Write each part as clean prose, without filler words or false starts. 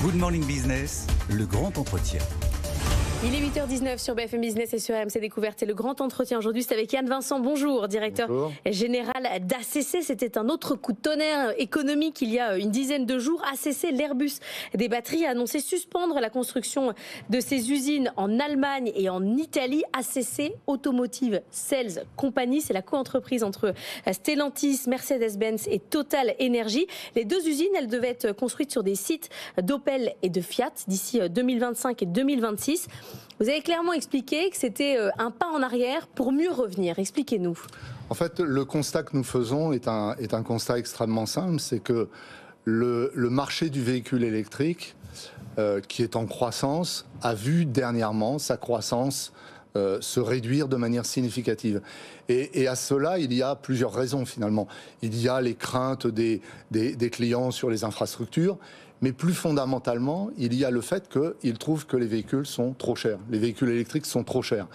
Good Morning Business, le grand entretien. Il est 8h19 sur BFM Business et sur RMC Découverte. Et le grand entretien aujourd'hui, c'est avec Yann Vincent. Bonjour, directeur général d'ACC. C'était un autre coup de tonnerre économique il y a une dizaine de jours. ACC, l'Airbus des batteries, a annoncé suspendre la construction de ses usines en Allemagne et en Italie. ACC, Automotive Sales Company, c'est la co-entreprise entre Stellantis, Mercedes-Benz et Total Energy. Les deux usines, elles devaient être construites sur des sites d'Opel et de Fiat d'ici 2025 et 2026. Vous avez clairement expliqué que c'était un pas en arrière pour mieux revenir. Expliquez-nous. En fait, le constat que nous faisons est un constat extrêmement simple. C'est que le marché du véhicule électrique, qui est en croissance, a vu dernièrement sa croissance se réduire de manière significative. Et à cela, il y a plusieurs raisons finalement. Il y a les craintes des clients sur les infrastructures. Mais plus fondamentalement, il y a le fait qu'ils trouvent que les véhicules sont trop chers. Les véhicules électriques sont trop chers.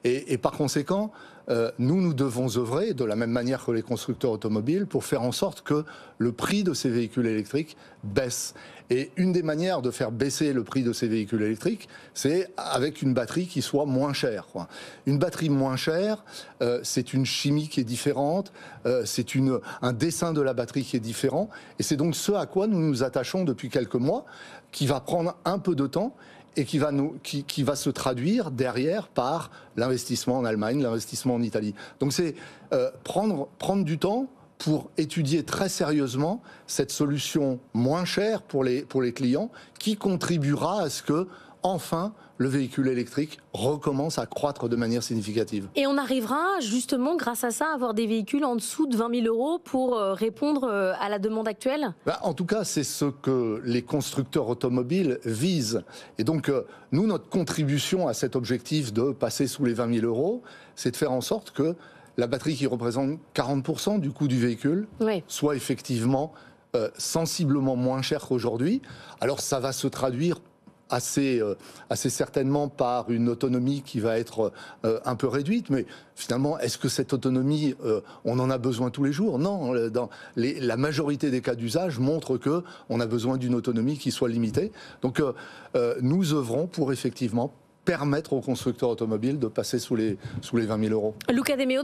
Et par conséquent, nous devons œuvrer, de la même manière que les constructeurs automobiles, pour faire en sorte que le prix de ces véhicules électriques baisse. Et une des manières de faire baisser le prix de ces véhicules électriques, c'est avec une batterie qui soit moins chère. Une batterie moins chère, c'est une chimie qui est différente, c'est un dessin de la batterie qui est différent. Et c'est donc ce à quoi nous nous attachons depuis quelques mois, qui va prendre un peu de temps, et qui va se traduire derrière par l'investissement en Allemagne, l'investissement en Italie. Donc c'est prendre du temps pour étudier très sérieusement cette solution moins chère pour les clients, qui contribuera à ce que, enfin, le véhicule électrique recommence à croître de manière significative. Et on arrivera justement, grâce à ça, à avoir des véhicules en dessous de 20 000 euros pour répondre à la demande actuelle ? En tout cas, c'est ce que les constructeurs automobiles visent. Et donc, nous, notre contribution à cet objectif de passer sous les 20 000 euros, c'est de faire en sorte que la batterie qui représente 40% du coût du véhicule soit effectivement sensiblement moins chère qu'aujourd'hui. Alors, ça va se traduire assez certainement par une autonomie qui va être un peu réduite, mais finalement, est-ce que cette autonomie, on en a besoin tous les jours ? Non, la majorité des cas d'usage montrent qu'on a besoin d'une autonomie qui soit limitée. Donc, nous œuvrons pour effectivement permettre aux constructeurs automobiles de passer sous les 20 000 euros. Luca De Meo,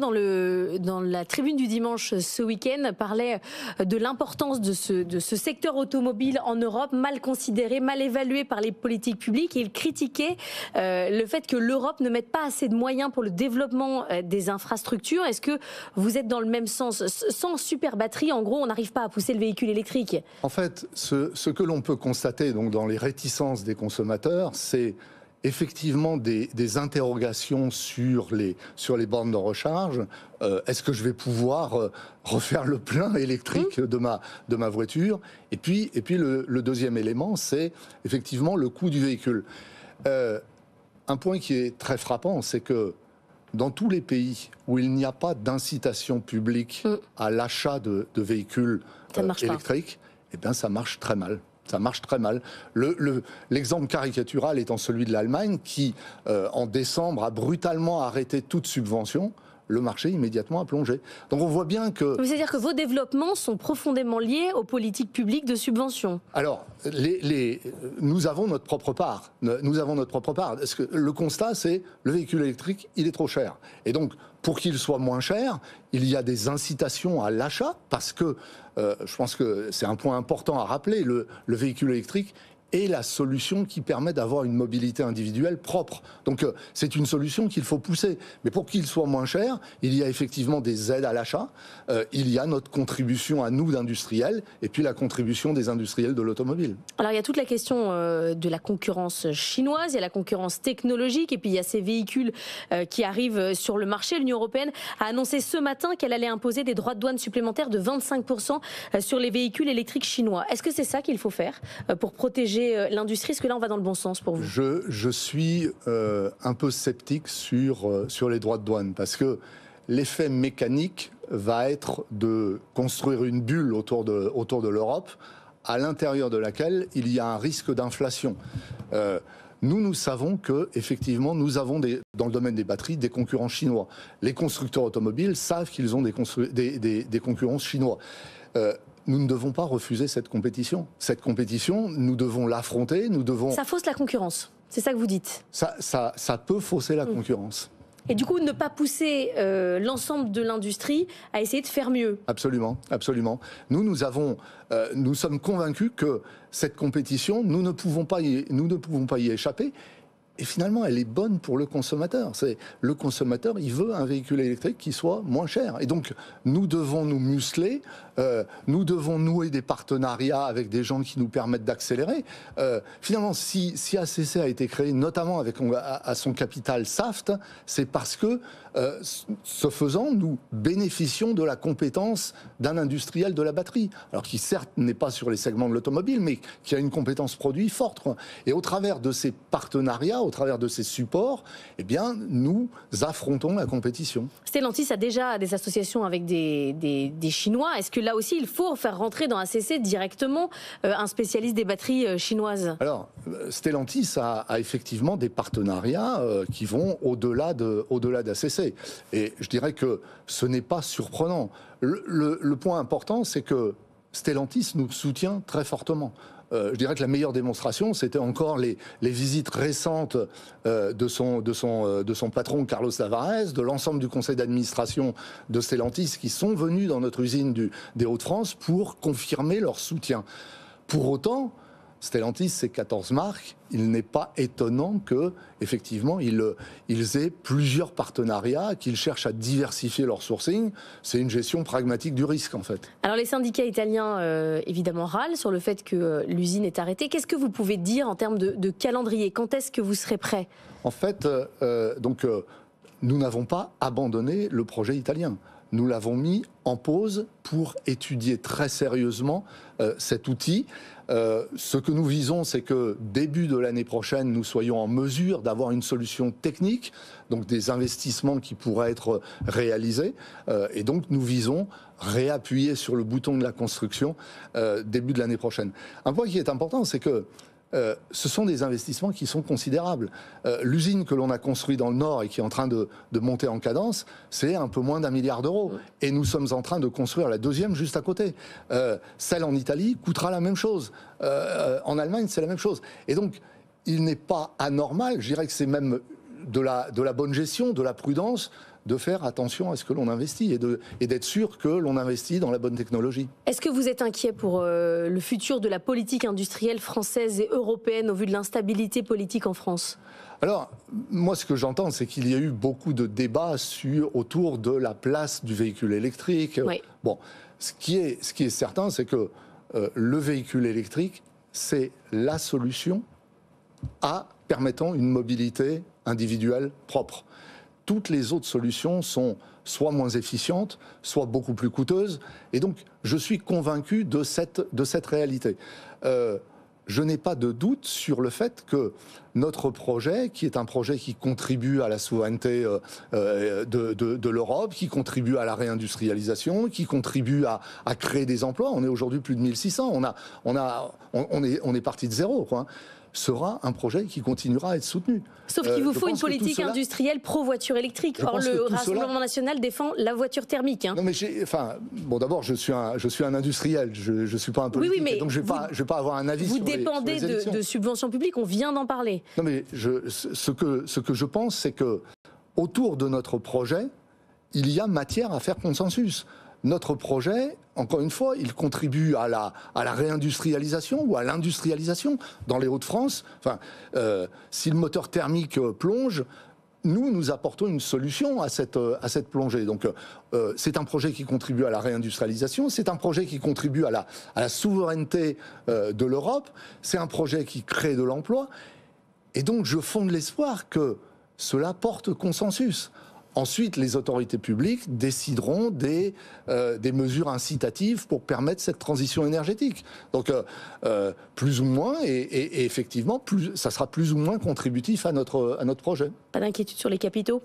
dans la tribune du dimanche ce week-end, parlait de l'importance de ce secteur automobile en Europe, mal considéré, mal évalué par les politiques publiques. Et il critiquait le fait que l'Europe ne mette pas assez de moyens pour le développement des infrastructures. Est-ce que vous êtes dans le même sens ? Sans super batterie, en gros, on n'arrive pas à pousser le véhicule électrique. En fait, ce que l'on peut constater donc, dans les réticences des consommateurs, c'est effectivement des interrogations sur les bornes de recharge. Est-ce que je vais pouvoir refaire le plein électrique de ma voiture ? Et puis le deuxième élément, c'est effectivement le coût du véhicule. Un point qui est très frappant, c'est que dans tous les pays où il n'y a pas d'incitation publique à l'achat de véhicules électriques, eh bien, ça marche très mal. Ça marche très mal. L'exemple caricatural étant celui de l'Allemagne qui, en décembre, a brutalement arrêté toute subvention. Le marché immédiatement a plongé. Donc on voit bien que... C'est-à-dire que vos développements sont profondément liés aux politiques publiques de subvention. Alors, nous avons notre propre part. Parce que le constat, c'est le véhicule électrique, il est trop cher. Et donc, pour qu'il soit moins cher, il y a des incitations à l'achat, parce que, je pense que c'est un point important à rappeler, le véhicule électrique est la solution qui permet d'avoir une mobilité individuelle propre. Donc c'est une solution qu'il faut pousser. Mais pour qu'il soit moins cher, il y a effectivement des aides à l'achat, il y a notre contribution à nous d'industriels, et puis la contribution des industriels de l'automobile. Alors il y a toute la question de la concurrence chinoise, il y a la concurrence technologique, et puis il y a ces véhicules qui arrivent sur le marché. L'Union européenne a annoncé ce matin qu'elle allait imposer des droits de douane supplémentaires de 25% sur les véhicules électriques chinois. Est-ce que c'est ça qu'il faut faire pour protéger l'industrie? Est-ce que là on va dans le bon sens pour vous? Je suis un peu sceptique sur les droits de douane, parce que l'effet mécanique va être de construire une bulle autour de l'Europe, à l'intérieur de laquelle il y a un risque d'inflation. Nous savons que effectivement, nous avons dans le domaine des batteries des concurrents chinois. Les constructeurs automobiles savent qu'ils ont des concurrents chinois. nous ne devons pas refuser cette compétition. Cette compétition, nous devons l'affronter, nous devons... Ça fausse la concurrence, c'est ça que vous dites? Ça peut fausser la concurrence. Et du coup, ne pas pousser l'ensemble de l'industrie à essayer de faire mieux. Absolument, absolument. Nous sommes convaincus que cette compétition, nous ne pouvons pas y échapper. Et finalement, elle est bonne pour le consommateur. Le consommateur, il veut un véhicule électrique qui soit moins cher. Et donc, nous devons nous muscler, nous devons nouer des partenariats avec des gens qui nous permettent d'accélérer. Finalement, si ACC a été créé, notamment avec à son capital Saft, c'est parce que, ce faisant, nous bénéficions de la compétence d'un industriel de la batterie. Alors qui, certes, n'est pas sur les segments de l'automobile, mais qui a une compétence produit forte, quoi. Et au travers de ces partenariats, au travers de ces supports, eh bien, nous affrontons la compétition. Stellantis a déjà des associations avec des Chinois. Est-ce que là aussi, il faut faire rentrer dans ACC directement un spécialiste des batteries chinoises? Alors, Stellantis a effectivement des partenariats qui vont au-delà d'ACC. Et je dirais que ce n'est pas surprenant. Le point important, c'est que Stellantis nous soutient très fortement. Je dirais que la meilleure démonstration, c'était encore les visites récentes de son patron Carlos Tavares, de l'ensemble du conseil d'administration de Stellantis qui sont venus dans notre usine des Hauts-de-France pour confirmer leur soutien. Pour autant, Stellantis, c'est 14 marques. Il n'est pas étonnant que, effectivement, ils aient plusieurs partenariats, qu'ils cherchent à diversifier leur sourcing. C'est une gestion pragmatique du risque, en fait. Alors, les syndicats italiens, évidemment, râlent sur le fait que l'usine est arrêtée. Qu'est-ce que vous pouvez dire en termes de calendrier? Quand est-ce que vous serez prêt? En fait, nous n'avons pas abandonné le projet italien. Nous l'avons mis en pause pour étudier très sérieusement cet outil. Ce que nous visons, c'est que début de l'année prochaine, nous soyons en mesure d'avoir une solution technique, donc des investissements qui pourraient être réalisés. Et donc, nous visons réappuyer sur le bouton de la construction début de l'année prochaine. Un point qui est important, c'est que ce sont des investissements qui sont considérables. L'usine que l'on a construite dans le Nord et qui est en train de monter en cadence, c'est un peu moins d'1 milliard d'euros. Et nous sommes en train de construire la deuxième juste à côté. Celle en Italie coûtera la même chose. En Allemagne, c'est la même chose. Et donc, il n'est pas anormal, je dirais que c'est même de la bonne gestion, de la prudence, de faire attention à ce que l'on investit et d'être sûr que l'on investit dans la bonne technologie. Est-ce que vous êtes inquiet pour le futur de la politique industrielle française et européenne au vu de l'instabilité politique en France? Alors, moi, ce que j'entends, c'est qu'il y a eu beaucoup de débats autour de la place du véhicule électrique. Oui. Bon, ce qui est certain, c'est que le véhicule électrique, c'est la solution à permettant une mobilité individuelle propre. Toutes les autres solutions sont soit moins efficientes, soit beaucoup plus coûteuses. Et donc, je suis convaincu de cette réalité. Je n'ai pas de doute sur le fait que notre projet, qui est un projet qui contribue à la souveraineté de l'Europe, qui contribue à la réindustrialisation, qui contribue à créer des emplois, on est aujourd'hui plus de 1600, on est parti de zéro, quoi, sera un projet qui continuera à être soutenu. Sauf qu'il vous faut une politique industrielle pro-voiture électrique. Or, le Rassemblement national défend la voiture thermique. Hein. Non, mais d'abord, je suis un industriel, je suis pas un politique, oui, mais donc je vais pas avoir un avis sur les élections. Vous dépendez de subventions publiques, on vient d'en parler. Non, mais ce que je pense, c'est que autour de notre projet, il y a matière à faire consensus. Notre projet, encore une fois, il contribue à la réindustrialisation ou à l'industrialisation dans les Hauts-de-France. Enfin, si le moteur thermique plonge, nous apportons une solution à cette plongée. Donc, c'est un projet qui contribue à la réindustrialisation, c'est un projet qui contribue à la souveraineté de l'Europe, c'est un projet qui crée de l'emploi. Et donc, je fonde l'espoir que cela porte consensus. Ensuite, les autorités publiques décideront des mesures incitatives pour permettre cette transition énergétique. Donc, plus ou moins, et effectivement, ça sera plus ou moins contributif à notre projet. Pas d'inquiétude sur les capitaux,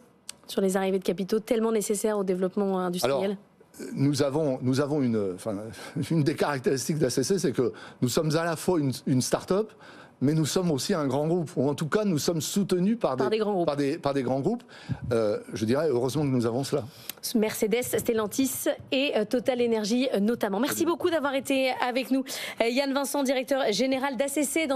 sur les arrivées de capitaux tellement nécessaires au développement industriel? Alors, nous avons une des caractéristiques d'ACC, c'est que nous sommes à la fois une start-up, mais nous sommes aussi un grand groupe, ou en tout cas nous sommes soutenus par des grands groupes. Je dirais heureusement que nous avons cela. Mercedes, Stellantis et Total Energy notamment. Merci beaucoup d'avoir été avec nous. Yann Vincent, directeur général d'ACC.